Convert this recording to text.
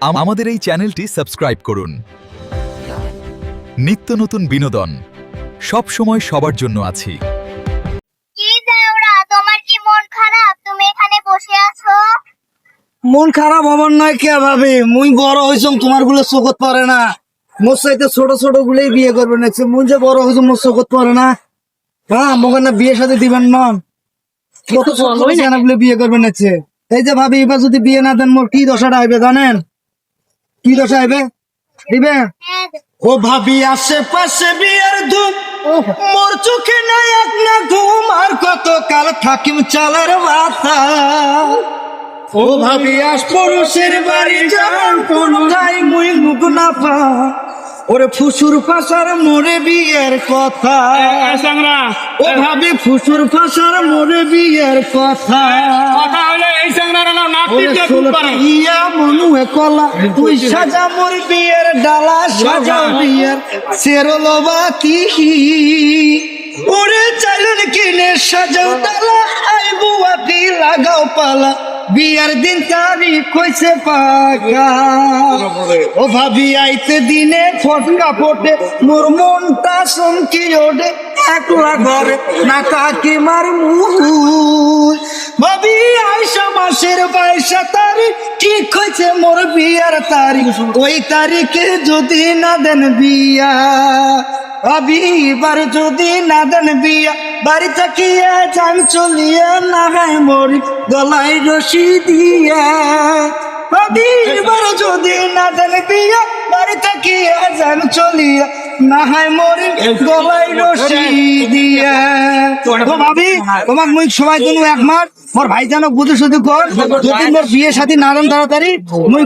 আমাদের এই চ্যানেলটি সাবস্ক্রাইব করুন। নিত্য নতুন বিনোদন সব সময় সবার জন্য আছি। কি দেওরা, তোমার কি মন খারাপ? তুমি এখানে বসে আছো। মন খারাপ হবার নয় কে ভাবি, মুই বড় হইছম তোমার গুলো চোখত পড়ে না। মোর চাইতে ছোট ছোট গুলোই বিয়ে করবে নাকছে, মুই যে বড় হইছম মোর চোখত পড়ে না। হ্যাঁ, মোকে না বিয়ে সাথে দিবেন না, কত ছোট গুলো বিয়ে করবে নাকছে। এই যে ভাবি, এবার যদি বিয়ে না দেন মোর কি দশাটা আইবে জানেন? কি দশা আইবে দিবে? ও ভাবি, আশেপাশে বিয়ের ধূম, মোর চোখে নাই এক না ঘুম, আর কত কাল থাকিম চালের মাথা। ও ভাবি, আজ পুরুষের বাড়ি যান কোন যাই মুই মুখ না পা, ওরে ফুসুর ফাঁসার মোরে বিয়ের কথা। ও ভাবি, ফুসুর ফাঁসার মোরে বিয়ের কথা। ইয়া মনুয়ে কলা, তুই সাজা মোর বিয়ের ডালা, সাজা বিয়ের সেরলবা কি ওরে চাইলেন কিনে সাজাও ডালা, আই বুয়া কি লাগাও পালা, বিয়ার দিন তারিখ হইছে পাকা। ও ভাবি, আইতে দিনে ফটকা ফোটে, মোর মনটা চমকি ওঠে, একলা ঘরে না কাকি মার মুখ। ভাবি, আইসা মাসের 22 তারিখ ঠিক হয়েছে মোর বিয়ার তারিখ, ওই তারিখে যদি না দেন বিয়া, ভাবি এবার যদি না দেন বিয়া, বাড়ি থাকিয়া যান চলিয়া, না হয় মরি গলায় রশি দিয়া। ভাবি এবার যদি না দেন বিয়া, বাড়ি থাকিয়া যান চলিয়া, না হয় মরি গলায় রশি দিয়া। তো ভাবি, তোমার মুই সময় দিন 1 মাস, মোর ভাই জানো বুঝে শুধু কর, যদি মোর বিয়ে সাথী না দেন তাড়াতাড়ি মুই